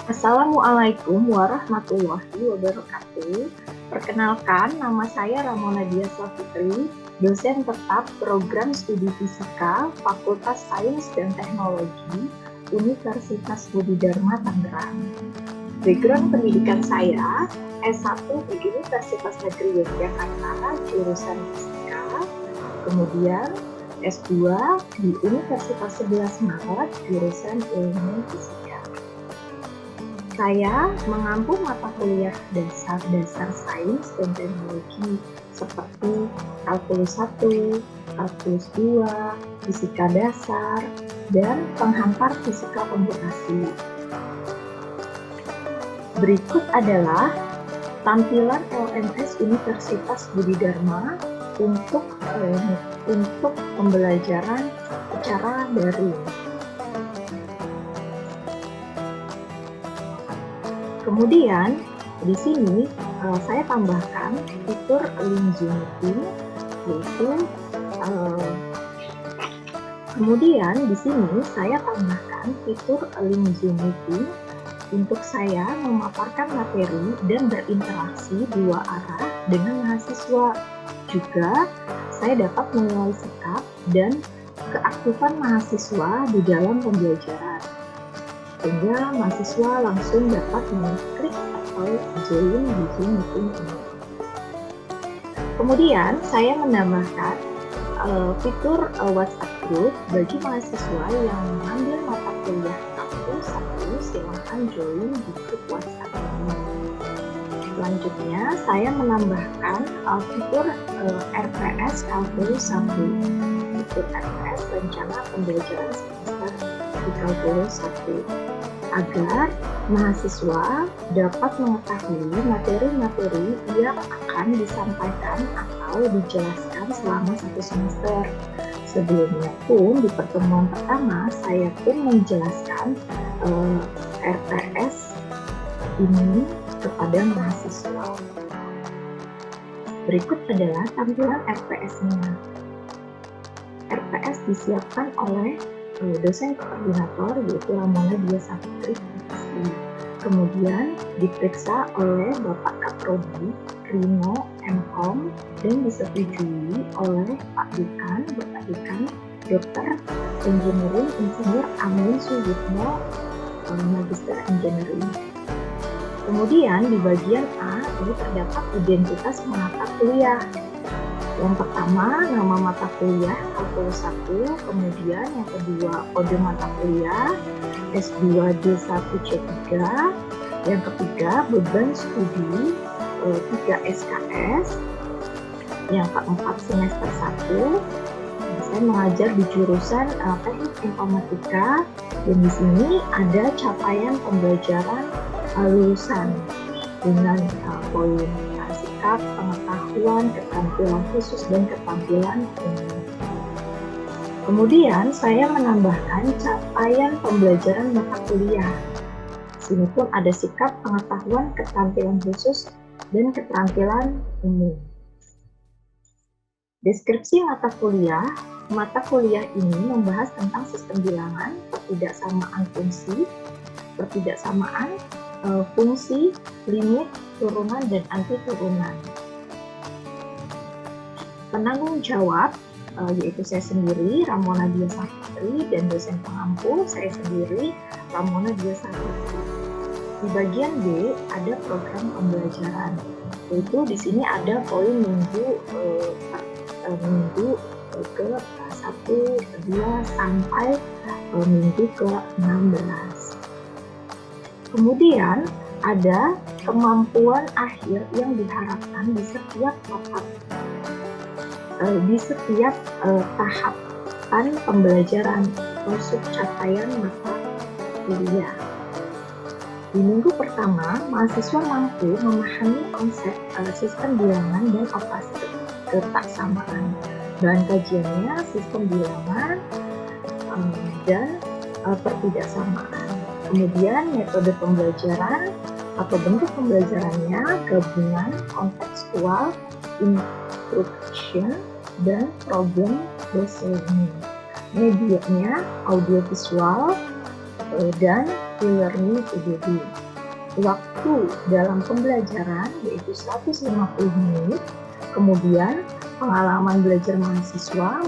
Assalamualaikum warahmatullahi wabarakatuh. Perkenalkan, nama saya Ramona Dia Fitri, dosen tetap Program Studi Fisika Fakultas Sains dan Teknologi Universitas Budi Dharma Tangerang. Background pendidikan saya S1 di Universitas Negeri Yogyakarta, jurusan Fisika, kemudian S2 di Universitas 11 Maret, jurusan Ilmu Fisika. Saya mengampu mata kuliah dasar-dasar sains dan teknologi seperti kalkulus 1, kalkulus 2, fisika dasar, dan penghantar fisika komputasi. Berikut adalah tampilan LMS Universitas Budi Dharma untuk pembelajaran secara daring. Kemudian di sini saya tambahkan fitur link Zoom meeting, yaitu kemudian di sini saya tambahkan fitur link Zoom meeting untuk saya memaparkan materi dan berinteraksi dua arah dengan mahasiswa. Juga saya dapat menilai sikap dan keaktifan mahasiswa di dalam pembelajaran, sehingga mahasiswa langsung dapat mengklik atau join di Zoom meeting ini. Kemudian saya menambahkan fitur WhatsApp group bagi mahasiswa yang mengambil mata kuliah kalkulus 1, silakan join di grup WhatsApp ini. Selanjutnya saya menambahkan fitur RPS kalkulus 1. Fitur RPS rencana pembelajaran semester di kalkulus 1, agar mahasiswa dapat mengetahui materi-materi yang akan disampaikan atau dijelaskan selama satu semester. Sebelumnya pun di pertemuan pertama saya pun menjelaskan RPS ini kepada mahasiswa. Berikut adalah tampilan RPS-nya. RPS disiapkan oleh dosen koordinator, yaitu Ramona Dia Fitri. Kemudian diperiksa oleh Bapak Kaprodi Rino M.Com dan disetujui oleh Pak Dekan, Bapak Dekan Dr. Engineering Insinyur Amin Suyitno, Magister Engineering. Kemudian di bagian A ini terdapat identitas mata kuliah. Yang pertama, nama mata kuliah kalkulus 1, kemudian yang kedua kode mata kuliah S2 D1C3, yang ketiga beban studi 3 SKS, yang keempat semester 1. Saya mengajar di jurusan Teknik Informatika, dan di sini ada capaian pembelajaran lulusan dengan poin sikap, pengetahuan, keterampilan khusus, dan keterampilan umum. Kemudian saya menambahkan capaian pembelajaran mata kuliah. Sini pun ada sikap, pengetahuan, keterampilan khusus, dan keterampilan umum. Deskripsi mata kuliah ini membahas tentang sistem bilangan, pertidaksamaan fungsi, fungsi, limit, turunan, dan anti turunan. Penanggung jawab yaitu saya sendiri, Ramona Dia Fitri, dan dosen pengampu saya sendiri, Ramona Dia Fitri. Di bagian B ada program pembelajaran, yaitu di sini ada poin minggu ke 1, 2 sampai minggu ke 16. Kemudian ada kemampuan akhir yang diharapkan di setiap tahapan pembelajaran termasuk capaian mata kuliah. Di minggu pertama, mahasiswa mampu memahami konsep sistem bilangan dan operasi ketaksamaan. Bahan kajiannya sistem bilangan dan pertidaksamaan. Kemudian metode pembelajaran atau bentuk pembelajarannya gabungan kontekstual, instruction, dan problem based learning. Medianya audiovisual dan e-learning UBD. Waktu dalam pembelajaran yaitu 150 menit. Kemudian pengalaman belajar mahasiswa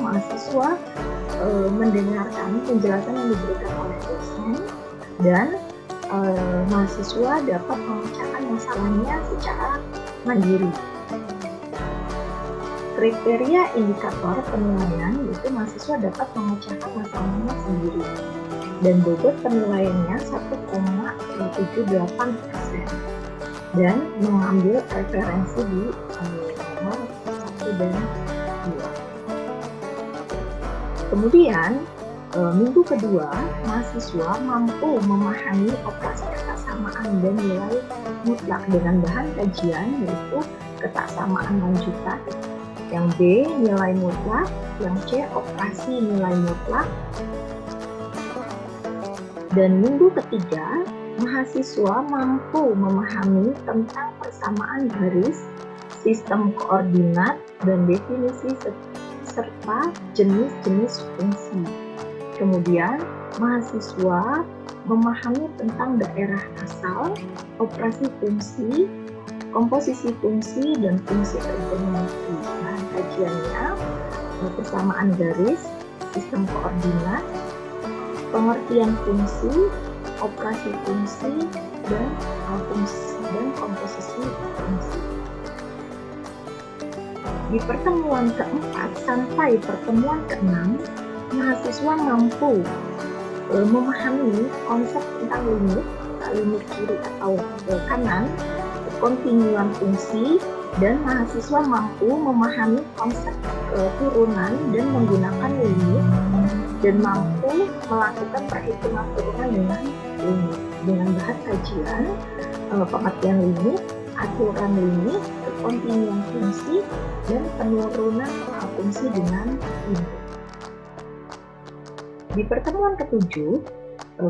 mendengarkan penjelasan yang diberikan oleh dosen dan mahasiswa dapat memecahkan masalahnya secara mandiri. Kriteria indikator penilaian yaitu mahasiswa dapat memecahkan masalahnya sendiri dan bobot penilaiannya 1,78% dan mengambil referensi di nomor 1 dan 2. Kemudian minggu kedua, mahasiswa mampu memahami operasi ketaksamaan dan nilai mutlak dengan bahan kajian yaitu ketaksamaan lanjutan, yang B nilai mutlak, yang C operasi nilai mutlak. Dan minggu ketiga, mahasiswa mampu memahami tentang persamaan garis, sistem koordinat, dan definisi serta jenis-jenis fungsi. Kemudian, mahasiswa memahami tentang daerah asal, operasi fungsi, komposisi fungsi, dan fungsi trigonometri. Bahan kajiannya persamaan garis, sistem koordinat, pengertian fungsi, operasi fungsi, dan komposisi fungsi. Di pertemuan keempat sampai pertemuan keenam, mahasiswa mampu memahami konsep tentang limit kiri atau kanan, kontinuan fungsi, dan mahasiswa mampu memahami konsep turunan dan menggunakan limit, dan mampu melakukan perhitungan turunan dengan limit dengan bahan kajian pengertian limit, aturan limit, kontinuan fungsi, dan penurunan fungsi dengan limit. Di pertemuan ketujuh,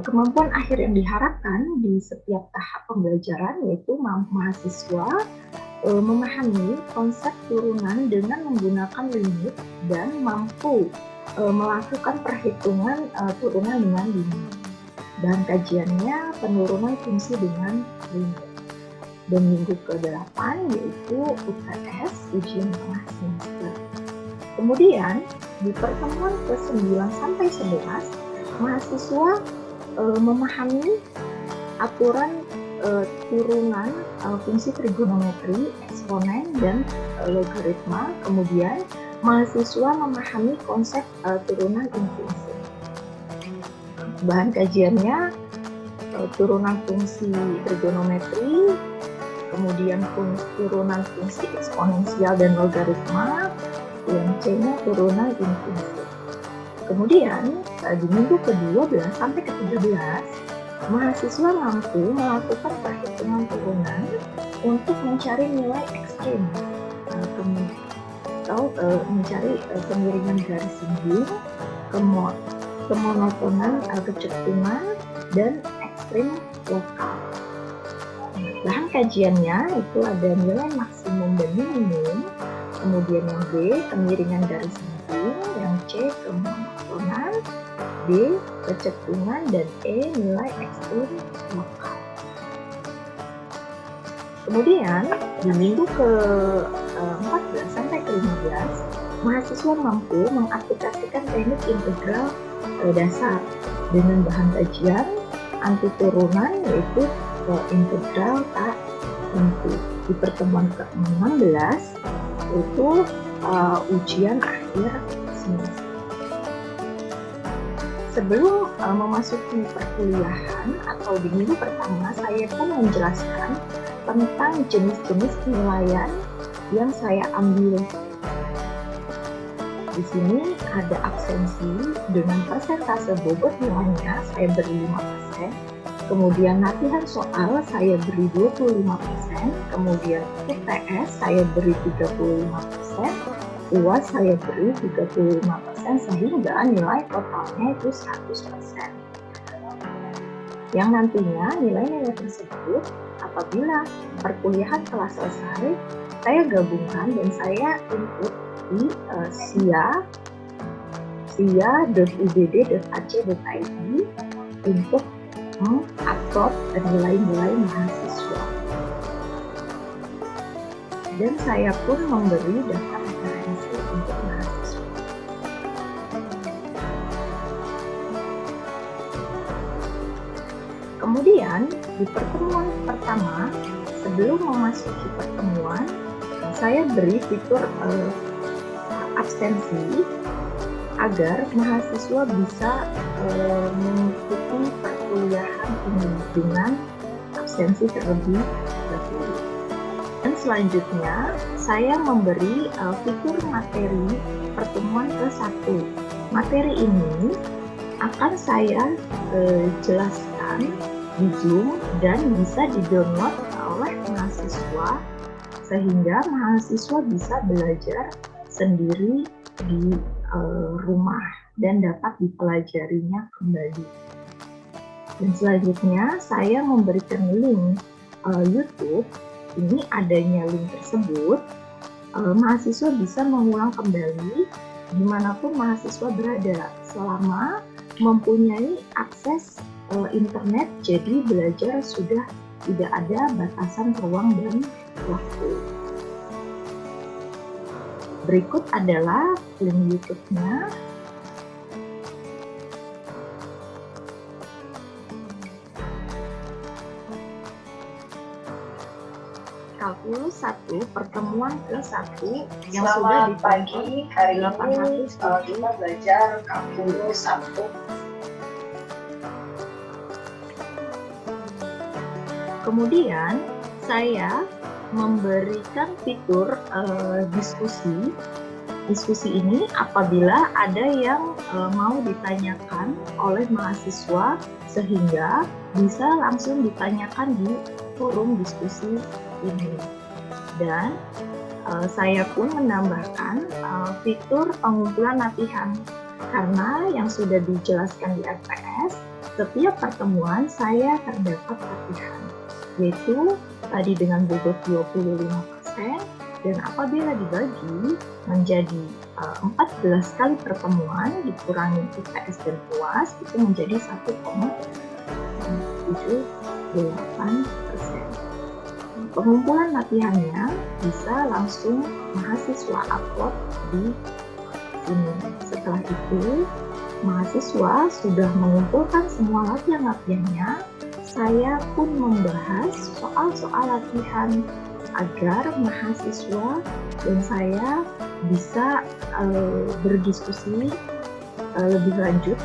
kemampuan akhir yang diharapkan di setiap tahap pembelajaran yaitu mahasiswa memahami konsep turunan dengan menggunakan limit dan mampu melakukan perhitungan turunan dengan limit. Bahan kajiannya penurunan fungsi dengan limit. Dan minggu ke-8 yaitu UTS, ujian tengah semester. Kemudian di pertemuan ke-9 sampai 11, mahasiswa memahami aturan turunan fungsi trigonometri, eksponen, dan logaritma. Kemudian mahasiswa memahami konsep turunan infungsi. Bahan kajiannya turunan fungsi trigonometri, kemudian turunan fungsi eksponensial dan logaritma, yang C-nya turunan infungsi. Kemudian di minggu ke-12 sampai ke-13, mahasiswa mampu melakukan perhitungan turunan untuk mencari nilai ekstrim atau mencari kemiringan garis sembung, kemonotonan kecekungan, dan ekstrim lokal. Bahan kajiannya itu ada nilai maksimum dan minimum, kemudian yang B kemiringan garis sembung, yang C kemonotonan, D kecekungan, dan E nilai ekstrim lokal. Kemudian di minggu ke-14 sampai ke-15, mahasiswa mampu mengaplikasikan teknik integral dasar dengan bahan kajian anti turunan yaitu integral tak tentu. Di pertemuan ke-16 itu ujian akhir semester. Sebelum memasuki perkuliahan atau di minggu pertama, saya pun menjelaskan tentang jenis-jenis penilaian yang saya ambil. Di sini ada absensi dengan persentase bobot nilainya saya beri 5%, kemudian latihan soal saya beri 25%, kemudian UTS saya beri 35%, UAS saya beri 35%, sehingga nilai totalnya itu 100%. Yang nantinya nilai-nilai tersebut apabila perkuliahan telah selesai, saya gabungkan dan saya input di sia.ubd.ac.id untuk mengupload nilai-nilai mahasiswa. Dan saya pun memberi daftar referensi untuk mahasiswa. Kemudian di pertemuan pertama, sebelum memasuki pertemuan, saya beri fitur absensi agar mahasiswa bisa mengikuti perkuliahan ini dengan absensi terlebih dahulu. Dan selanjutnya, saya memberi fitur materi pertemuan ke-1. Materi ini akan saya jelaskan di Zoom dan bisa di-download oleh mahasiswa sehingga mahasiswa bisa belajar sendiri di rumah dan dapat dipelajarinya kembali. Dan selanjutnya saya memberikan link YouTube. Ini adanya link tersebut, mahasiswa bisa mengulang kembali dimanapun mahasiswa berada selama mempunyai akses internet, jadi belajar sudah tidak ada batasan ruang dan waktu. Berikut adalah link YouTube-nya. Kalkulus 1, pertemuan ke-1 yang sudah Selamat pagi, hari ini 800 kita belajar kalkulus 1. Kemudian saya memberikan fitur diskusi. Diskusi ini apabila ada yang mau ditanyakan oleh mahasiswa sehingga bisa langsung ditanyakan di forum diskusi ini. Dan saya pun menambahkan fitur pengumpulan latihan karena yang sudah dijelaskan di FPS, setiap pertemuan saya terdapat latihan, yaitu tadi dengan bobot 25%, dan apabila dibagi menjadi 14 kali pertemuan dikurangi IPS dan UAS itu menjadi 1,78%. Pengumpulan latihannya bisa langsung mahasiswa upload di sini. Setelah itu, mahasiswa sudah mengumpulkan semua latihan-latihannya. Saya pun membahas soal-soal latihan agar mahasiswa dan saya bisa berdiskusi lebih lanjut.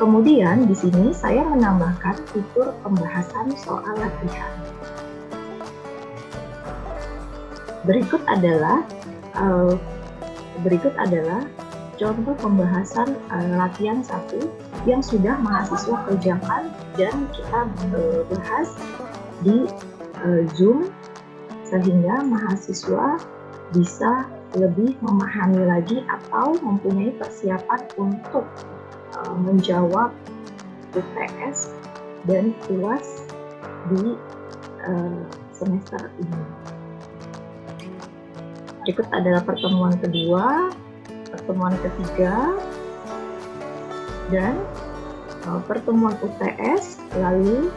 Kemudian di sini saya menambahkan fitur pembahasan soal latihan. Berikut adalah contoh pembahasan latihan 1 yang sudah mahasiswa kerjakan dan kita bahas di Zoom sehingga mahasiswa bisa lebih memahami lagi atau mempunyai persiapan untuk menjawab UTS dan UAS di semester ini. Berikut adalah pertemuan kedua, pertemuan ketiga, dan pertemuan UTS, lalu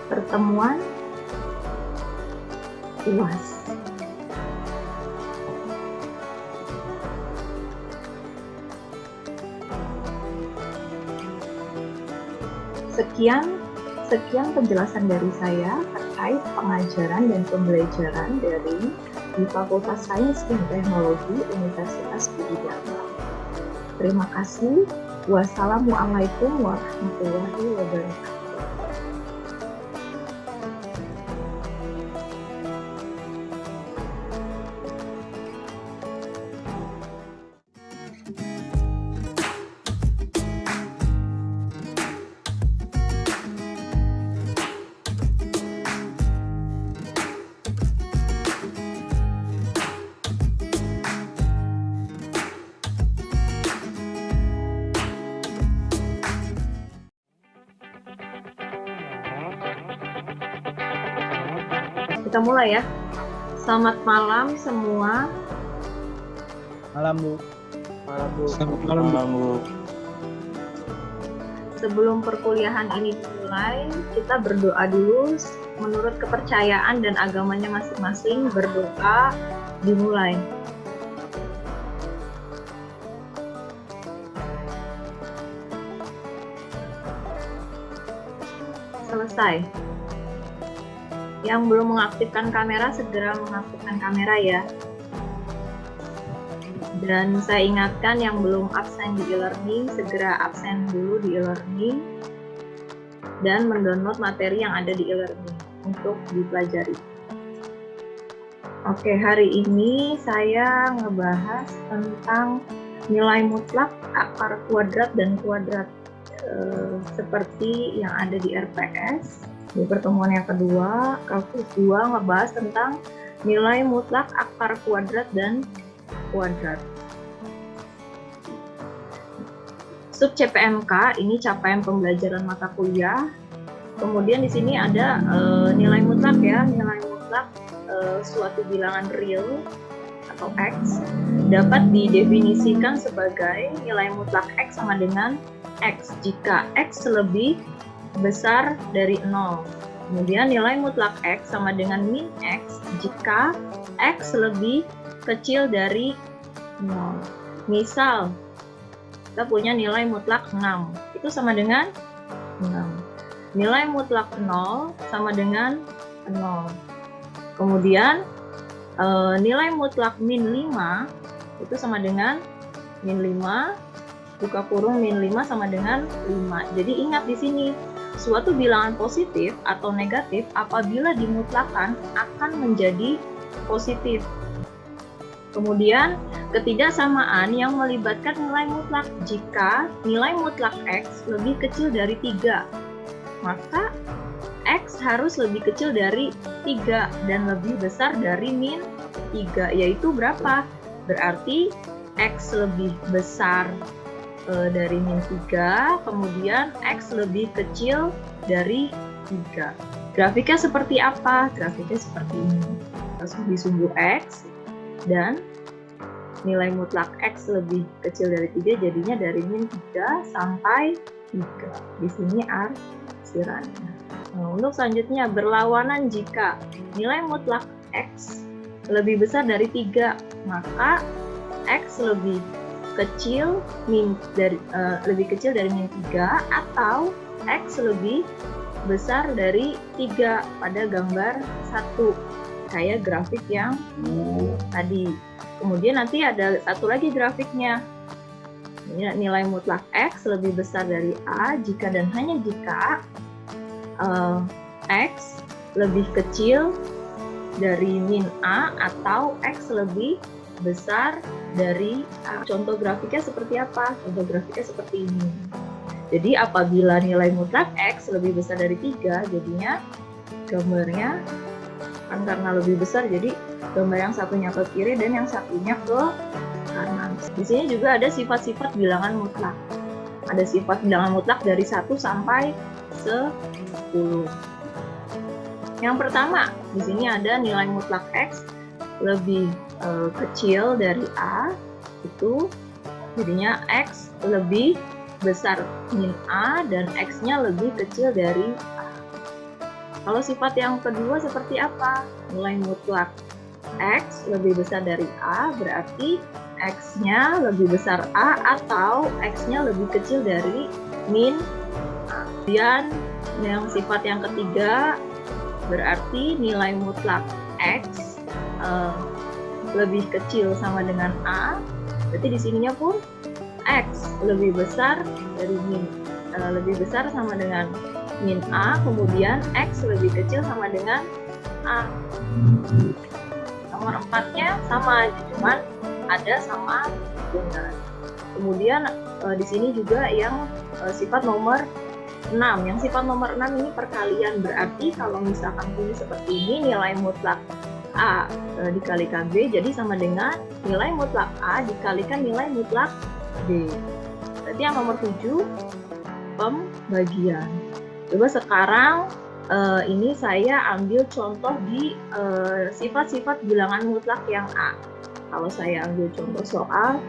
pertemuan UAS. Sekian penjelasan dari saya terkait pengajaran dan pembelajaran daring di Fakultas Sains dan Teknologi Universitas Budi Dharma. Terima kasih. Wassalamualaikum warahmatullahi wabarakatuh. Kita mulai ya. Selamat malam semua. Malam Bu. Selamat malam Bu. sebelum perkuliahan ini dimulai, kita berdoa dulu menurut kepercayaan dan agamanya masing-masing. Berdoa dimulai. Selesai. Yang belum mengaktifkan kamera, segera mengaktifkan kamera ya. Dan saya ingatkan yang belum absen di e-learning, segera absen dulu di e-learning dan mendownload materi yang ada di e-learning untuk dipelajari. Oke, hari ini saya ngebahas tentang nilai mutlak, akar kuadrat, dan kuadrat seperti yang ada di RPS. Di pertemuan yang kedua, kalkulus 2 ngebahas tentang nilai mutlak, akar kuadrat, dan kuadrat. Sub CPMK ini capaian pembelajaran mata kuliah. Kemudian di sini ada nilai mutlak ya, nilai mutlak suatu bilangan real atau X dapat didefinisikan sebagai nilai mutlak X sama dengan X jika X lebih besar dari 0. Kemudian nilai mutlak X sama dengan min X jika X lebih kecil dari 0. Misal kita punya nilai mutlak 6, itu sama dengan 6. Nilai mutlak 0 sama dengan 0. Kemudian nilai mutlak min 5 itu sama dengan min 5, buka kurung min 5 sama dengan 5. Jadi ingat di sini, suatu bilangan positif atau negatif apabila dimutlakan akan menjadi positif. Kemudian ketidaksamaan yang melibatkan nilai mutlak jika nilai mutlak X lebih kecil dari 3, maka X harus lebih kecil dari 3 dan lebih besar dari min 3, yaitu berapa? Berarti X lebih besar dari min 3, kemudian X lebih kecil dari 3. Grafiknya seperti apa? Grafiknya seperti ini. Sumbu X dan nilai mutlak X lebih kecil dari 3, jadinya dari min 3 sampai 3. Di sini arsirannya. Nah, untuk selanjutnya, berlawanan jika nilai mutlak X lebih besar dari 3, maka X lebih kecil lebih kecil dari min 3 atau X lebih besar dari 3 pada gambar 1. Kayak grafik yang tadi. Kemudian nanti ada satu lagi grafiknya. Nilai mutlak X lebih besar dari A jika dan hanya jika X lebih kecil dari min A atau X lebih besar dari A. Contoh grafiknya seperti apa? Contoh grafiknya seperti ini. Jadi apabila nilai mutlak X lebih besar dari 3, jadinya gambarnya kan karena lebih besar, jadi gambar yang satunya ke kiri dan yang satunya ke kanan. Di sini juga ada sifat-sifat bilangan mutlak. Ada sifat bilangan mutlak dari 1 sampai 10. Yang pertama, di sini ada nilai mutlak X lebih kecil dari A, itu jadinya X lebih besar min A dan X-nya lebih kecil dari A. Kalau sifat yang kedua seperti apa? Nilai mutlak X lebih besar dari A, berarti X-nya lebih besar A atau X-nya lebih kecil dari min A. Kemudian yang sifat yang ketiga, berarti nilai mutlak X lebih kecil sama dengan A, berarti di sininya pun X lebih besar dari lebih besar sama dengan min A, kemudian X lebih kecil sama dengan A. Nomor 4-nya sama, cuman ada sama dengan. Kemudian di sini juga yang sifat nomor 6. Yang sifat nomor 6 ini perkalian, berarti kalau misalkan bunyi seperti ini, nilai mutlak A dikalikan B, jadi sama dengan nilai mutlak A dikalikan nilai mutlak B. Berarti yang nomor 7, pembagian. Coba sekarang ini saya ambil contoh di sifat-sifat bilangan mutlak yang A. Kalau saya ambil contoh soal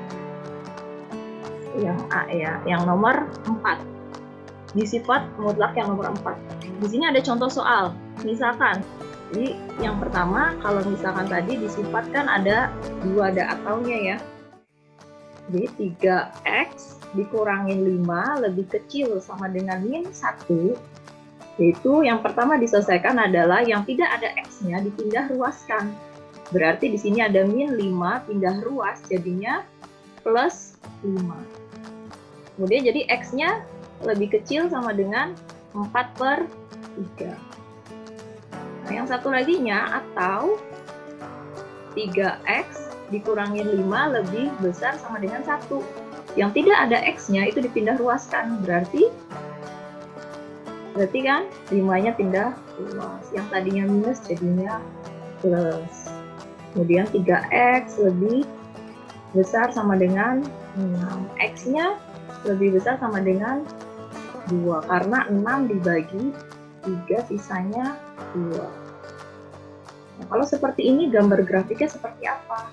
yang A ya, yang nomor 4. di sifat mutlak yang nomor 4. Di sini ada contoh soal. Misalkan, jadi yang pertama kalau misalkan tadi di sifat kan ada 2, ada akalnya ya. Jadi 3x dikurangin 5 lebih kecil sama dengan min 1. Yaitu yang pertama diselesaikan adalah yang tidak ada x-nya dipindah ruaskan. Berarti di sini ada min 5 pindah ruas jadinya plus 5. Kemudian jadi x-nya lebih kecil sama dengan 4/3. Nah, yang satu laginya atau 3x dikurangin 5 lebih besar sama dengan 1. Yang tidak ada x-nya itu dipindah ruaskan. Berarti kan 5-nya pindah ruas. Yang tadinya minus jadinya plus. Kemudian 3x lebih besar sama dengan 6. X-nya lebih besar sama dengan 2 karena 6 dibagi 3 sisanya 2. Nah, kalau seperti ini gambar grafiknya seperti apa?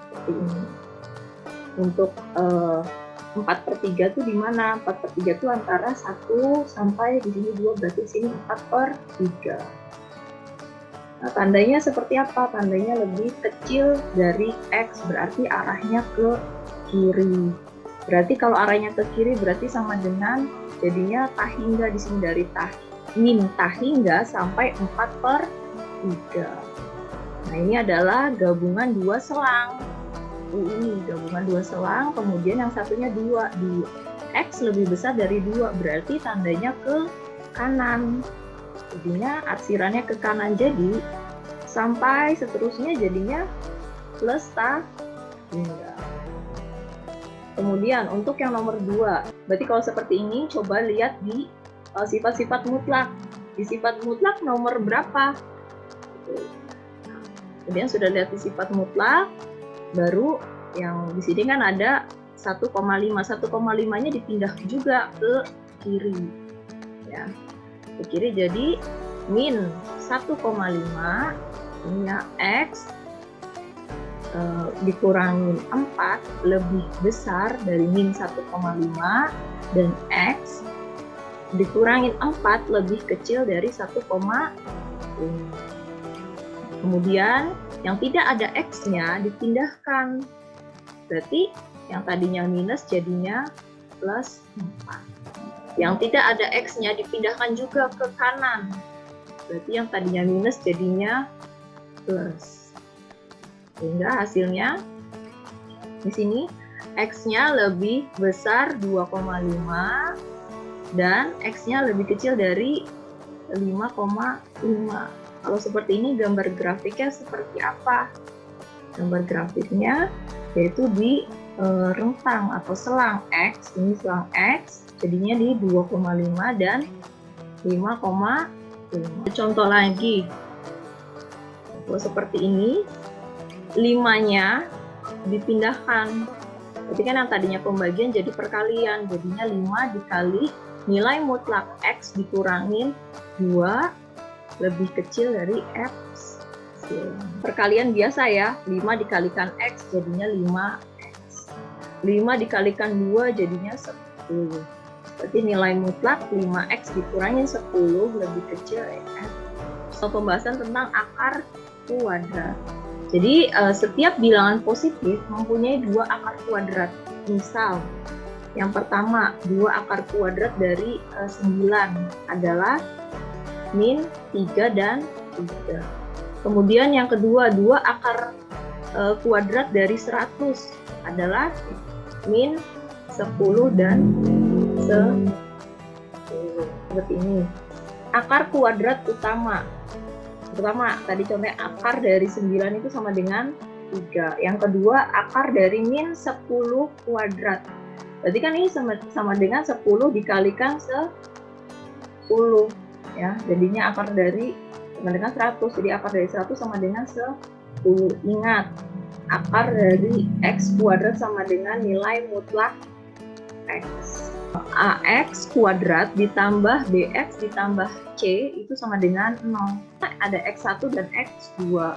Seperti ini. Untuk 4/3 itu di mana? 4/3 itu antara 1 sampai di sini 2, berarti di sini 4/3. Nah, tandanya seperti apa? Tandanya lebih kecil dari x, berarti arahnya ke kiri. Berarti kalau arahnya ke kiri berarti sama dengan jadinya tahingga di sini dari min tahingga sampai 4/3. Nah, ini adalah gabungan 2 selang. Ini gabungan 2 selang, kemudian yang satunya 2. X lebih besar dari 2, berarti tandanya ke kanan. Jadinya arsirannya ke kanan, jadi sampai seterusnya jadinya plus tahingga. Kemudian untuk yang nomor 2, berarti kalau seperti ini coba lihat di sifat-sifat mutlak. Di sifat mutlak nomor berapa? Kemudian sudah lihat di sifat mutlak, baru yang di sini kan ada 1,5. 1,5-nya dipindah juga ke kiri. Ya. Ke kiri jadi min 1,5 ini ya x dikurangin 4 lebih besar dari min 1,5 dan x dikurangin 4 lebih kecil dari 1,5. Kemudian yang tidak ada x-nya dipindahkan. Berarti yang tadinya minus jadinya plus 4. Yang tidak ada x-nya dipindahkan juga ke kanan. Berarti yang tadinya minus jadinya plus. Sehingga hasilnya di sini x-nya lebih besar 2,5 dan x-nya lebih kecil dari 5,5. Kalau seperti ini gambar grafiknya seperti apa? Gambar grafiknya yaitu di rentang atau selang x, ini selang x, jadinya di 2,5 dan 5,5. Contoh lagi, kalau seperti ini, 5-nya dipindahkan. Berarti kan yang tadinya pembagian jadi perkalian, jadinya 5 dikali nilai mutlak x dikurangin 2 lebih kecil dari x. Perkalian biasa ya, 5 dikalikan x jadinya 5x. 5 dikalikan 2 jadinya 10. Berarti nilai mutlak 5x dikurangin 10 lebih kecil dari x. So, pembahasan tentang akar kuadrat. Jadi setiap bilangan positif mempunyai 2 akar kuadrat. Misal, yang pertama 2 akar kuadrat dari 9 adalah min 3 dan 3. Kemudian yang kedua 2 akar kuadrat dari 100 adalah min 10 dan 10. Seperti ini. Akar kuadrat utama. Pertama, tadi contohnya akar dari 9 itu sama dengan 3. Yang kedua, akar dari min 10 kuadrat. Berarti kan ini sama dengan 10 dikalikan 10. Ya, jadinya akar dari sama dengan 100. Jadi akar dari 100 sama dengan 10. Ingat, akar dari x kuadrat sama dengan nilai mutlak x. Ax kuadrat ditambah bx ditambah c itu sama dengan 0. Ada x1 dan x2.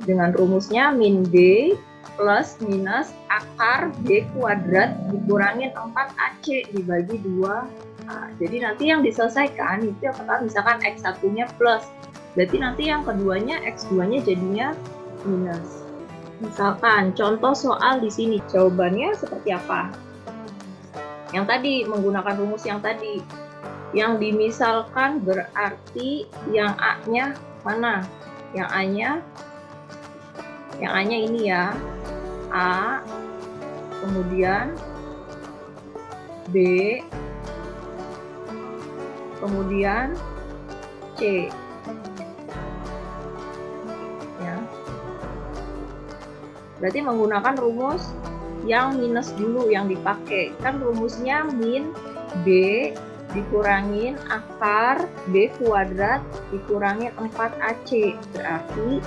Dengan rumusnya min b plus minus akar B kuadrat dikurangin 4AC dibagi 2A. Jadi nanti yang diselesaikan itu apakah misalkan X1-nya plus. Berarti nanti yang keduanya X2-nya jadinya minus. Misalkan contoh soal di sini jawabannya seperti apa? Yang tadi menggunakan rumus yang tadi. Yang dimisalkan berarti yang A-nya mana? Yang A-nya ini ya. A, kemudian B, kemudian C. Ya. Berarti menggunakan rumus yang minus dulu yang dipakai. Kan rumusnya min B dikurangin akar B kuadrat dikurangin 4AC. Berarti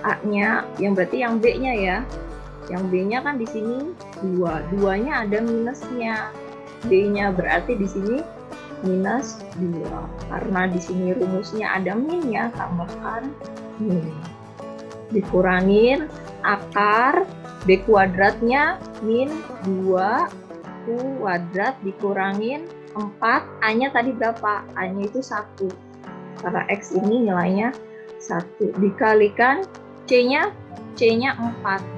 A-nya, yang berarti yang B-nya ya. Yang B-nya kan di sini 2. 2-nya ada minusnya. B-nya berarti di sini minus 2. Karena di sini rumusnya ada min-nya, tambahkan min. Dikurangin akar B kuadratnya min 2 kuadrat dikurangin 4, A-nya tadi berapa? A-nya itu 1. Karena X ini nilainya 1. Dikalikan C-nya 4.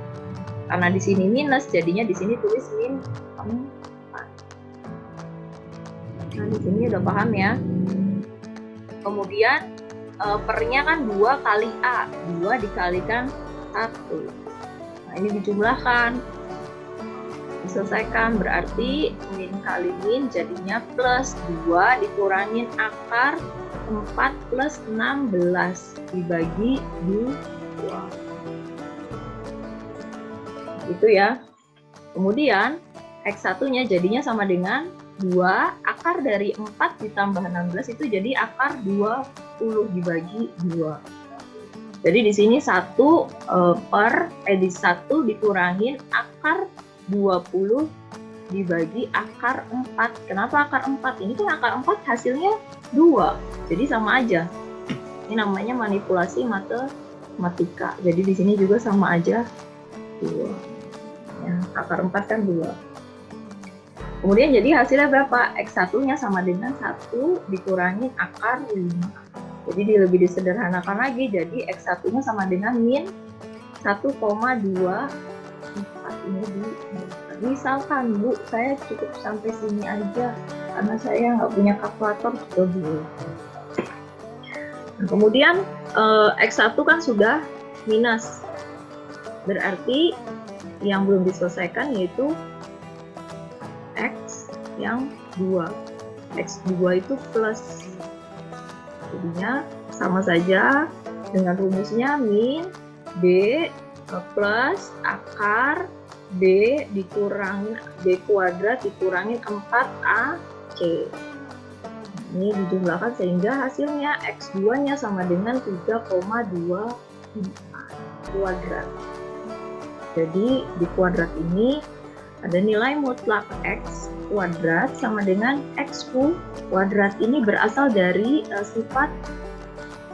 Karena di sini minus, jadinya di sini tulis min 4. Nah, di sini udah paham ya. Kemudian pernya kan 2 kali A. 2 dikalikan 1. Nah, ini dijumlahkan. Diselesaikan berarti min kali min jadinya plus 2 dikurangin akar 4 plus 16 dibagi 2. Itu ya. Kemudian X1-nya jadinya sama dengan 2 akar dari 4 ditambah 16 itu jadi akar 20 dibagi 2. Jadi di sini 1 dikurangin akar 20 dibagi akar 4. Kenapa akar 4? Ini kan akar 4 hasilnya 2. Jadi sama aja. Ini namanya manipulasi matematika. Jadi di sini juga sama aja 2. Ya, akar 4 kan 2. Kemudian jadi hasilnya berapa? X1-nya sama dengan 1 dikurangin akar 5. Jadi lebih disederhanakan lagi. Jadi X1-nya sama dengan min 1,2. Ini misalkan Bu, saya cukup sampai sini aja karena saya nggak punya kalkulator juga Bu. Nah, kemudian X1 kan sudah minus, berarti yang belum diselesaikan yaitu X yang 2. X2 itu plus, jadinya sama saja dengan rumusnya min B plus akar B dikurangin B kuadrat dikurangin 4AC. Ini dijumlahkan sehingga hasilnya X2-nya sama dengan 3,24 kuadrat. Jadi di kuadrat ini ada nilai mutlak X kuadrat sama dengan X kuadrat. Ini berasal dari sifat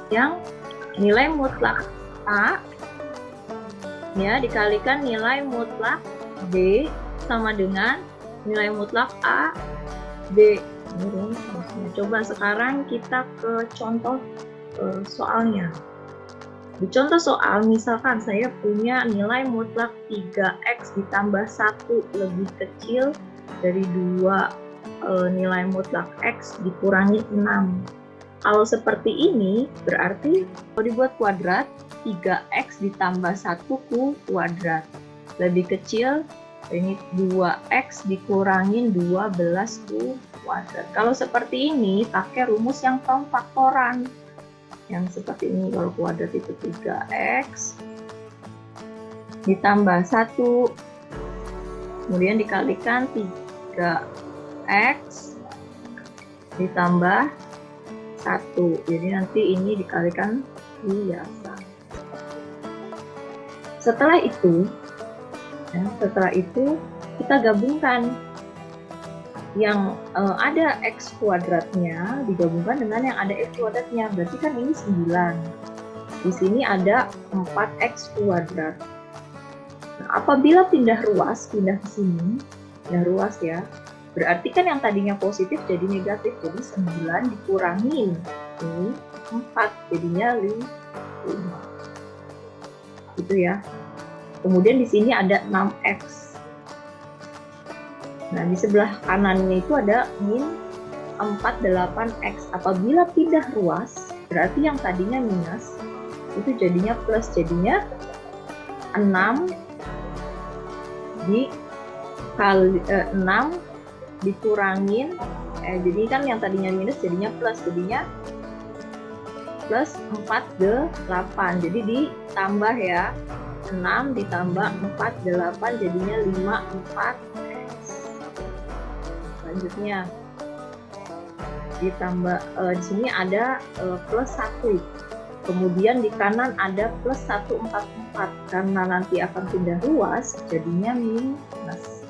yang nilai mutlak A ya dikalikan nilai mutlak B sama dengan nilai mutlak A B. Coba sekarang kita ke contoh soalnya. Di contoh soal misalkan saya punya nilai mutlak 3x ditambah 1 lebih kecil dari 2 nilai mutlak x dikurangi 6. Kalau seperti ini berarti kalau dibuat kuadrat 3x ditambah 1 kuadrat lebih kecil ini 2x dikurangin 12 kuadrat. Kalau seperti ini pakai rumus yang pemfaktoran. Yang seperti ini, kalau kuadrat itu 3x ditambah 1 kemudian dikalikan 3x ditambah 1. Jadi nanti ini dikalikan biasa. Setelah itu kita gabungkan yang ada x kuadratnya digabungkan dengan yang ada x kuadratnya, berarti kan ini 9. Di sini ada 4x kuadrat. Apabila pindah ruas, pindah ke sini, pindah ruas ya, berarti kan yang tadinya positif jadi negatif, jadi 9 dikurangin ini 4 jadinya 5 gitu ya. Kemudian di sini ada 6x. Nah, di sebelah kanannya itu ada min 48x. Apabila pindah ruas, berarti yang tadinya minus itu jadinya plus, jadinya 6 dikurangin jadi kan yang tadinya minus jadinya plus, jadinya plus 48, jadi ditambah ya, 6 ditambah 48 jadinya 54x. Selanjutnya ditambah di sini ada plus 1, kemudian di kanan ada plus 144, karena nanti akan pindah ruas jadinya minus.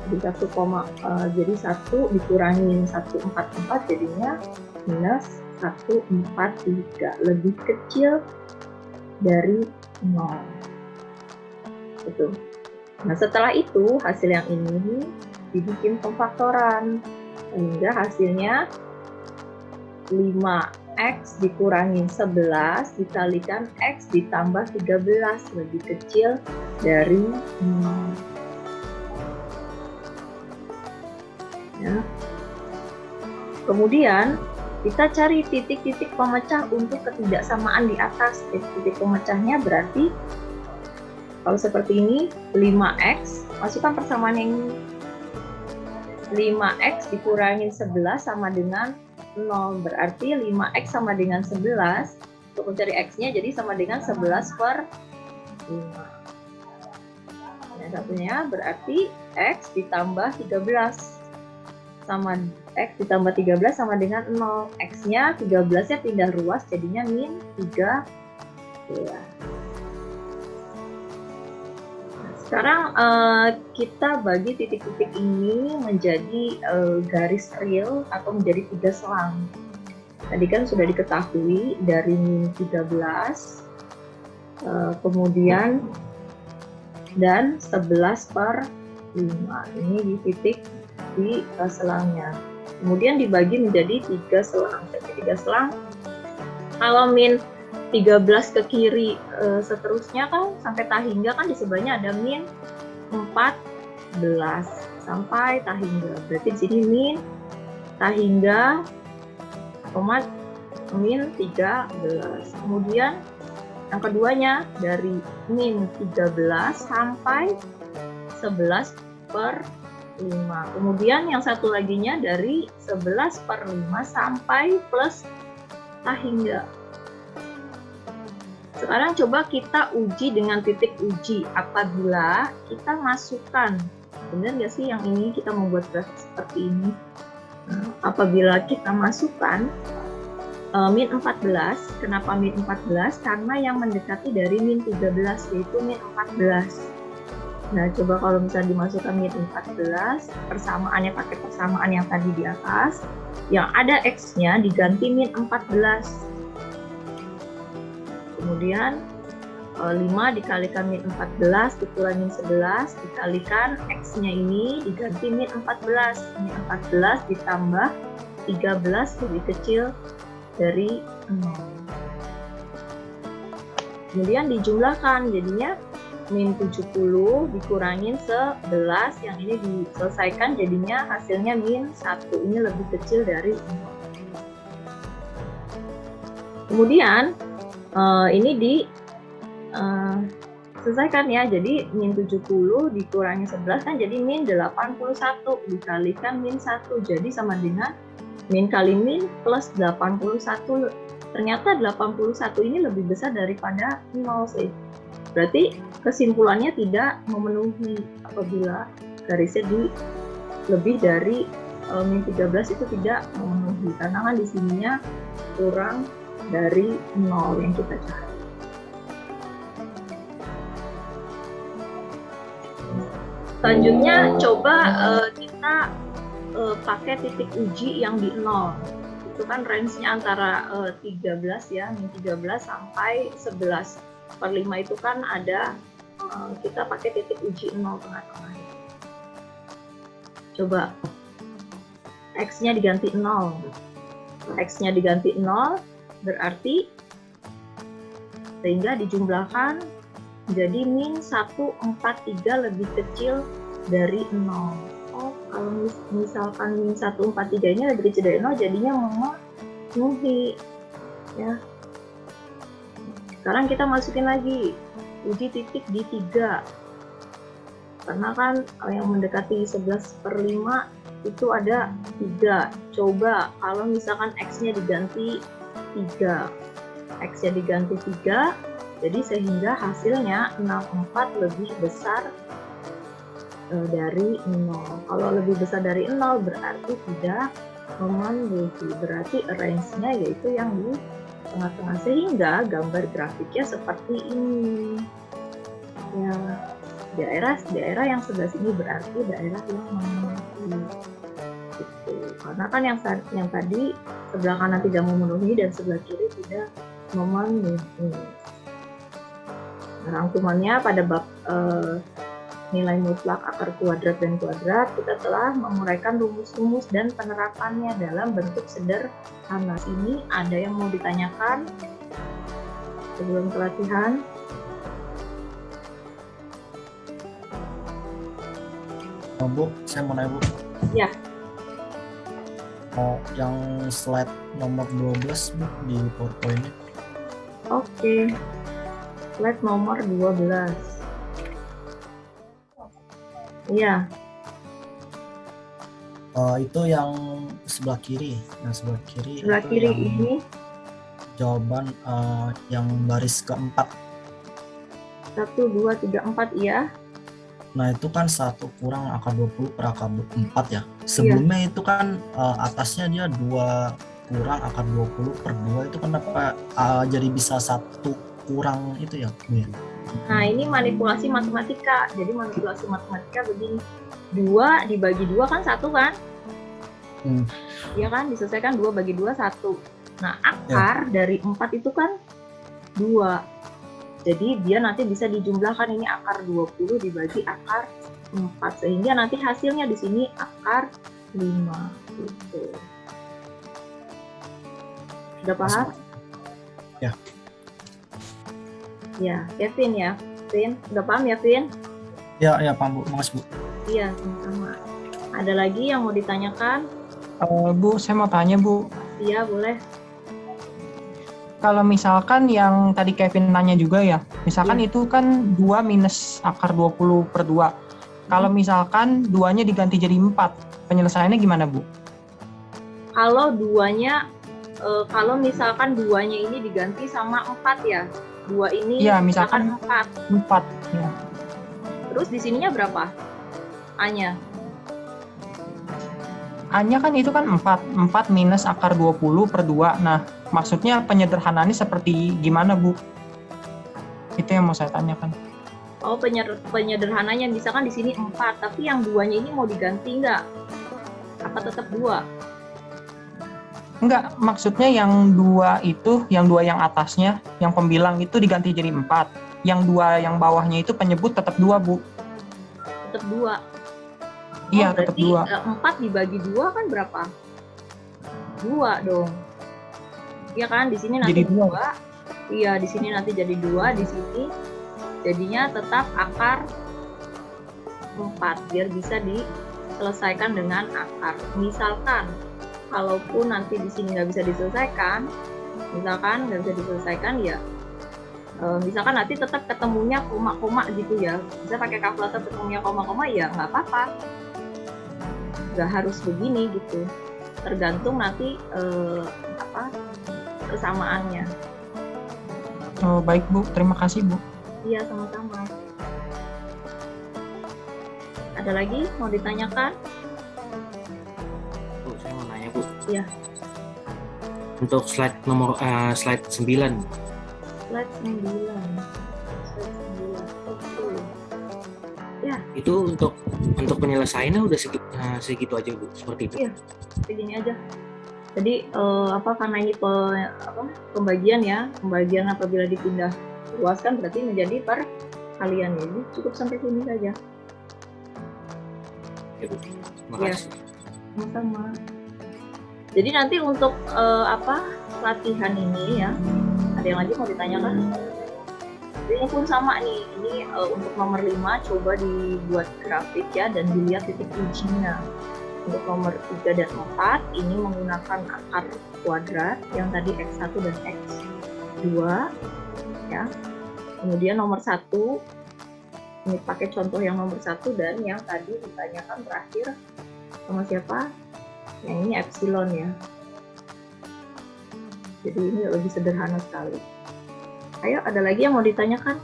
Jadi 1 dikurangin 144 jadinya minus 143, lebih kecil dari 0. Gitu. Nah, setelah itu hasil yang ini dibikin pemfaktoran sehingga hasilnya 5x dikurangin 11 dikalikan x ditambah 13 lebih kecil dari 0. Ya. Kemudian kita cari titik-titik pemecah untuk ketidaksamaan di atas. Titik pemecahnya berarti kalau seperti ini 5x, masukkan persamaan yang 5x dikurangin 11 sama dengan 0, berarti 5x sama dengan 11. Untuk mencari x-nya jadi sama dengan 11 per 5. Yang satunya berarti x ditambah 13 sama x ditambah 13 sama dengan 0. X-nya 13-nya pindah ruas jadinya min 3. Nah, sekarang kita bagi titik-titik ini menjadi garis real atau menjadi 3 selang. Tadi kan sudah diketahui dari min 13 kemudian dan 11 per 5. Ini di titik di selangnya. Kemudian dibagi menjadi 3 selang. Jadi 3 selang. Kalau min 13 ke kiri seterusnya kan sampai tahingga kan di sebelahnya ada min 14 sampai tahingga. Berarti di sini min tahingga min 13. Kemudian yang keduanya dari min 13 sampai 11 per 5. Kemudian yang satu laginya dari 11 per 5 sampai plus tahingga. Sekarang coba kita uji dengan titik uji. Apabila kita masukkan, benar nggak sih yang ini kita membuat grafik seperti ini? Nah, apabila kita masukkan min 14, kenapa min 14? Karena yang mendekati dari min 13 yaitu min 14. Nah, coba kalau misalnya dimasukkan min 14, persamaannya pakai persamaan yang tadi di atas, yang ada x-nya diganti min 14. Kemudian 5 dikalikan min 14 dikurangin 11 dikalikan x-nya ini diganti min 14. Min 14 ditambah 13 lebih kecil dari 0. Kemudian dijumlahkan jadinya min 70 dikurangin 11, yang ini diselesaikan jadinya hasilnya min 1, ini lebih kecil dari 0. Kemudian ini diselesaikan ya, jadi min 70 dikurangi 11 kan jadi min 81 dikalikan min 1, jadi sama dengan min kali min plus 81. Ternyata 81 ini lebih besar daripada 0 sih. Berarti kesimpulannya tidak memenuhi apabila garisnya di lebih dari min 13 itu tidak memenuhi, karena kan di sininya kurang dari 0 yang kita cari. Selanjutnya coba kita pakai titik uji yang di 0. Itu kan range-nya antara 13 ya, min 13 sampai 11 per 5 itu kan ada kita pakai titik uji 0 tengah-tengah. Coba X-nya diganti 0. X-nya diganti 0 berarti sehingga dijumlahkan jadi min 143 lebih kecil dari 0. Oh, kalau misalkan min 143 ini lebih kecil dari 0, jadinya memenuhi. Ya. Sekarang kita masukin lagi uji titik di 3. Karena kan yang mendekati 11/5 itu ada 3. Coba kalau misalkan X-nya diganti 3. X-nya diganti 3, jadi sehingga hasilnya 64 lebih besar dari 0. Kalau lebih besar dari 0 berarti tidak memenuhi. Berarti range-nya yaitu yang di tengah-tengah, sehingga gambar grafiknya seperti ini. Ya, daerah yang sebelah sini berarti daerah yang memenuhi. Gitu. Karena kan yang tadi sebelah kanan tidak memenuhi dan sebelah kiri tidak memenuhi. Rangkumannya pada bab nilai mutlak akar kuadrat dan kuadrat, kita telah menguraikan rumus-rumus dan penerapannya dalam bentuk sederhana. Ini ada yang mau ditanyakan sebelum pelatihan? Bu, saya mau nanya Bu. Ya. Oh, yang slide nomor 12 Bu di PowerPoint-nya. Oke. Slide nomor 12. Iya. Itu yang sebelah kiri. Yang sebelah kiri. Sebelah itu kiri yang ini jawaban yang baris keempat. 1, 2, 3, 4 iya. Nah itu kan 1 kurang akar 20 per akar 4 ya. Sebelumnya itu kan atasnya dia 2 kurang akar 20 per 2, itu kenapa jadi bisa 1 kurang itu ya Bu ya? Nah ini manipulasi matematika. Jadi manipulasi matematika begini, 2 dibagi 2 kan 1 kan? Iya kan, diselesaikan 2 bagi 2 1. Nah akar dari 4 itu kan 2. Jadi dia nanti bisa dijumlahkan, ini akar 20 dibagi akar 4, sehingga nanti hasilnya di sini akar 5 gitu. Sudah paham? Ya. Ya, Kevin ya. Vin, udah paham ya Vin? Ya paham Bu, makasih Bu. Iya, sama-sama. Ada lagi yang mau ditanyakan? Bu, saya mau tanya Bu. Iya, boleh. Kalau misalkan yang tadi Kevin nanya juga ya, misalkan itu kan 2 minus akar 20 per 2. Kalau misalkan 2-nya diganti jadi 4, penyelesaiannya gimana Bu? Kalau misalkan 2-nya ini diganti sama 4 ya, 2 ini ya, misalkan 4. 4 ya. Terus di sininya berapa? A-nya? A-nya kan itu kan 4 minus akar 20 per 2. Nah, maksudnya penyederhanaannya seperti gimana Bu? Itu yang mau saya tanyakan. Oh, penyederhananya misalkan di sini 4, tapi yang 2-nya ini mau diganti nggak? Apa tetap 2? Enggak, maksudnya yang 2 itu, yang 2 yang atasnya, yang pembilang itu diganti jadi 4. Yang 2 yang bawahnya itu penyebut tetap 2 Bu. Tetap 2. Iya, tetap 2. 4 dibagi 2 kan berapa? 2 dong. Iya kan, di sini nanti Jadi 2. Iya, di sini nanti jadi 2, di sini jadinya tetap akar 4 biar bisa diselesaikan dengan akar. Misalkan kalaupun nanti di sini nggak bisa diselesaikan, ya misalkan nanti tetap ketemunya koma-koma gitu ya, bisa pakai kalkulator ketemunya koma-koma ya nggak apa-apa, nggak harus begini gitu, tergantung nanti persamaannya. Oh, baik Bu, terima kasih Bu. Iya, sama-sama. Ada lagi mau ditanyakan? Bu, saya mau nanya Bu. Iya. Untuk slide nomor slide 9. Slide 9. Oke. Ya. Itu untuk penyelesaiannya udah segitu aja Bu, seperti itu. Iya, begini aja. Jadi karena ini pembagian ya, pembagian apabila dipindah luaskan berarti menjadi kalian. Jadi cukup sampai sini saja. Ya, Bu. Terima Ya. kasih. Sama-sama. Jadi nanti untuk latihan ini ya, ada yang lagi mau ditanyakan? Ini pun sama nih, ini untuk nomor 5 coba dibuat grafik ya dan dilihat titik ujinya. Untuk nomor 3 dan 4 ini menggunakan akar kuadrat yang tadi X1 dan X2 ya. Kemudian nomor 1 ini pakai contoh yang nomor 1 dan yang tadi ditanyakan terakhir sama siapa? Yang ini epsilon ya. Jadi ini lebih sederhana sekali. Ayo, ada lagi yang mau ditanyakan?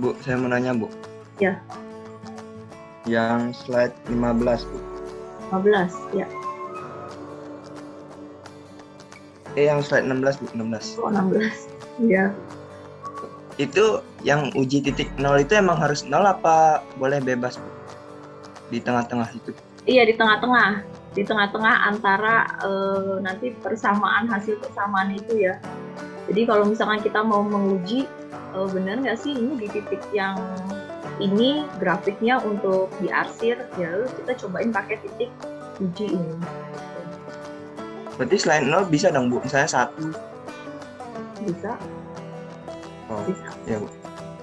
Bu, saya mau nanya, Bu. Ya. Yang slide 15, Bu. 15, ya. Yang slide 16, Bu, 16. Oh, 16. Ya. Itu yang uji titik 0 itu emang harus 0 apa boleh bebas, Bu? Di tengah-tengah itu. Iya, di tengah-tengah. Di tengah-tengah antara nanti hasil persamaan itu ya. Jadi kalau misalkan kita mau menguji benar nggak sih ini di titik yang ini grafiknya untuk diarsir, ya lalu kita cobain pakai titik uji ini. Berarti selain 0 bisa dong, Bu? Misalnya 1. Bisa? Oh, Bisa. ya, Bu.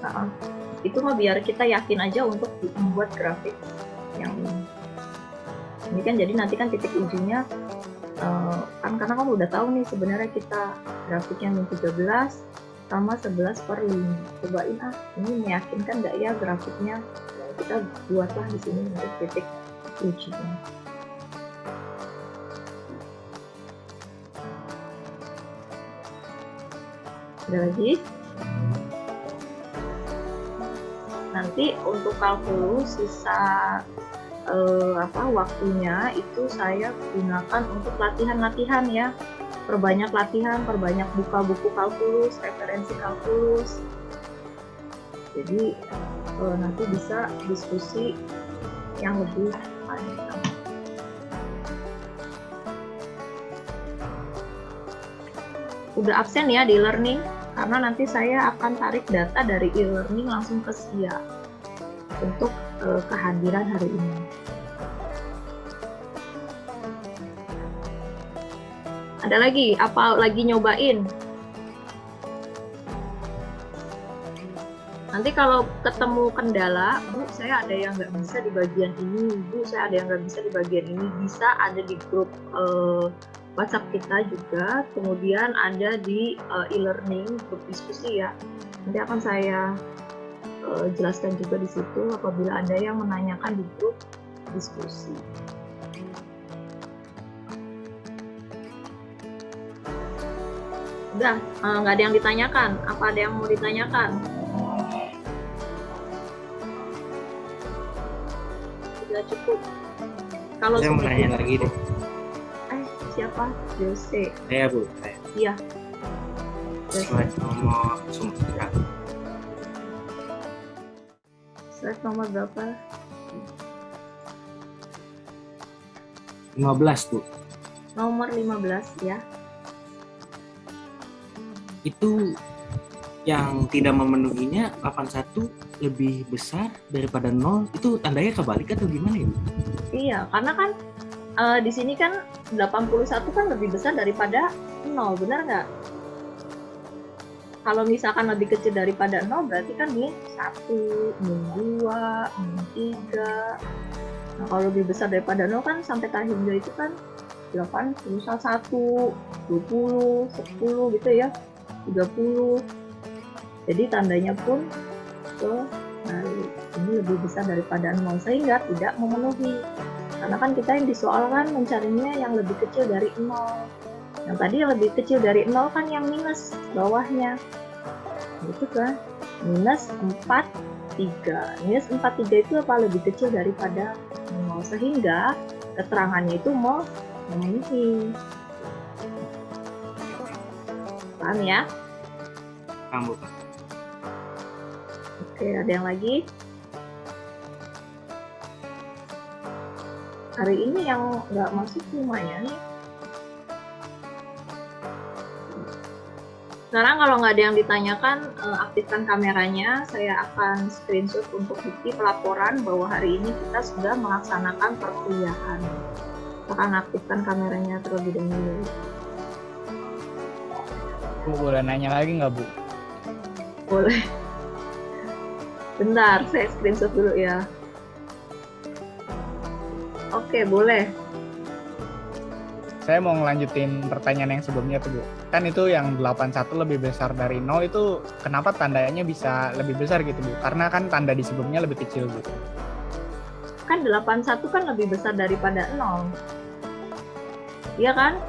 Nah, itu mah biar kita yakin aja untuk membuat grafik yang ini. Ini kan jadi nanti kan titik ujinya kan karena kan udah tahu nih sebenarnya kita grafiknya min 13 sama 11/5. Cobain ini meyakinkan nggak ya grafiknya, kita buatlah di sini untuk titik ujinya. Ada lagi? Nanti untuk kalkulus sisa waktunya itu saya gunakan untuk latihan-latihan ya. Perbanyak latihan, perbanyak buka buku kalkulus, referensi kalkulus. Jadi nanti bisa diskusi yang lebih panjang. Udah absen ya di e-learning, karena nanti saya akan tarik data dari e-learning langsung ke SIA untuk kehadiran hari ini. Ada lagi? Apa lagi nyobain? Nanti kalau ketemu kendala, Bu, saya ada yang nggak bisa di bagian ini, Bu, saya ada yang nggak bisa di bagian ini, bisa ada di grup WhatsApp kita juga, kemudian ada di e-learning, grup diskusi ya. Nanti akan saya jelaskan juga di situ apabila ada yang menanyakan di grup diskusi. Udah, nggak ada yang ditanyakan. Apa ada yang mau ditanyakan? Sudah cukup. Kalau Saya mau nanya lagi deh. Siapa? Jose. Saya, Bu. Saya. Iya. Slide nomor berapa? Slide nomor berapa? 15, Bu. Nomor 15 ya. Itu yang tidak memenuhinya 81 lebih besar daripada 0, itu tandanya kebalik atau gimana ya, Bu? Iya, karena kan di sini kan 81 kan lebih besar daripada 0, benar nggak? Kalau misalkan lebih kecil daripada 0 berarti kan min 1, min 2, min 3. Nah, kalau lebih besar daripada 0 kan sampai tahap hingga itu kan 81, 20, 10 gitu ya. 30. Jadi tandanya pun kebalik. Ini lebih besar daripada 0 sehingga tidak memenuhi. Karena kan kita yang disoalkan mencarinya yang lebih kecil dari 0. Yang tadi lebih kecil dari 0 kan yang minus bawahnya. Gitu kan. Minus 43. Minus 43 itu apa? Lebih kecil daripada 0. Sehingga keterangannya itu memenuhi. Paham ya? Paham, Bu. Oke, ada yang lagi? Hari ini yang nggak masuk lumayan nih. Sekarang kalau nggak ada yang ditanyakan, aktifkan kameranya. Saya akan screenshot untuk bukti pelaporan bahwa hari ini kita sudah melaksanakan perkuliahan. Akan aktifkan kameranya terlebih dahulu. Bu, boleh nanya lagi nggak, Bu? Boleh. Bentar, saya screenshot dulu ya. Oke, boleh. Saya mau ngelanjutin pertanyaan yang sebelumnya tuh, Bu. Kan itu yang 81 lebih besar dari 0 itu kenapa tandanya bisa lebih besar gitu, Bu? Karena kan tanda di sebelumnya lebih kecil, Bu. Kan 81 kan lebih besar daripada 0. Iya kan?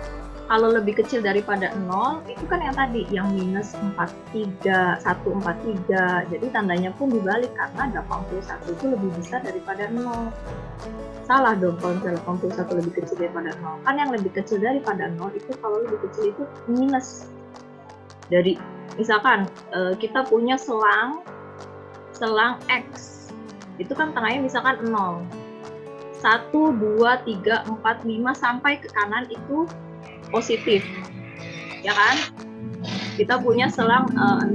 Kalau lebih kecil daripada 0, itu kan yang tadi, yang minus 43, 143. Jadi tandanya pun dibalik karena 81 itu lebih besar daripada 0. Salah dong kalau misalnya 81 lebih kecil daripada 0. Kan yang lebih kecil daripada 0 itu kalau lebih kecil itu minus. Dari misalkan kita punya selang X. Itu kan tengahnya misalkan 0. 1, 2, 3, 4, 5 sampai ke kanan itu positif. Ya kan? Kita punya selang 0.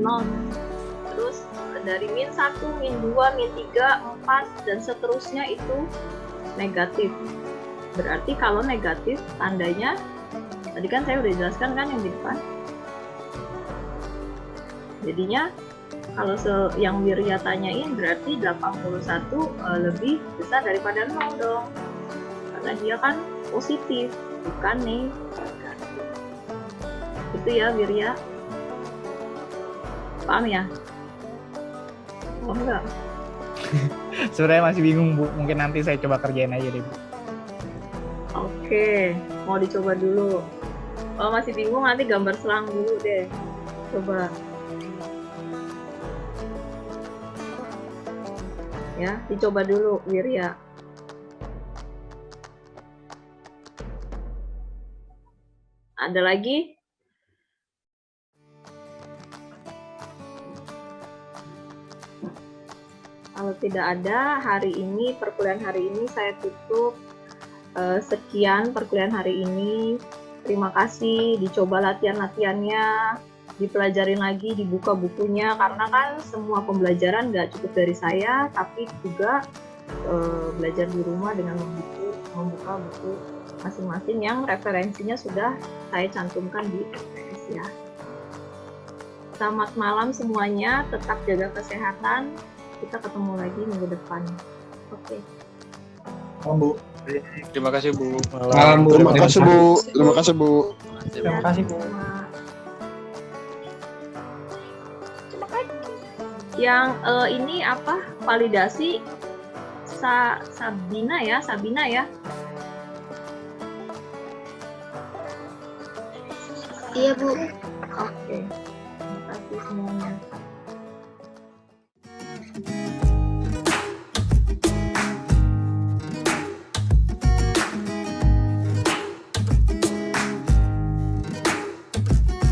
Terus dari min 1, min 2, min 3, 4 dan seterusnya itu negatif. Berarti kalau negatif tandanya tadi kan saya udah jelaskan kan yang di depan. Jadinya kalau yang Wirya tanyain berarti 81 lebih besar daripada 0 dong. Karena dia kan positif, bukan negatif. Itu ya Wirya. Paham ya? Oh enggak? Sebenarnya masih bingung, Bu. Mungkin nanti saya coba kerjain aja deh, Bu. Oke, mau dicoba dulu. Kalau masih bingung nanti gambar selang dulu deh. Coba. Ya, dicoba dulu Wirya. Ada lagi? Kalau tidak ada, hari ini, perkuliahan hari ini saya tutup. Sekian perkuliahan hari ini. Terima kasih, dicoba latihan-latihannya, dipelajarin lagi, dibuka bukunya, karena kan semua pembelajaran nggak cukup dari saya, tapi juga belajar di rumah dengan membuka buku masing-masing yang referensinya sudah saya cantumkan di LPS ya. Selamat malam semuanya, tetap jaga kesehatan. Kita ketemu lagi minggu depan. Oke. Bu. Terima kasih, Bu. Malam, Bu. Terima kasih, Bu. Terima kasih, Bu. Terima kasih, Bu. Yang ini apa? Validasi Sabina ya. Iya, Bu. Oke. Terima kasih semuanya.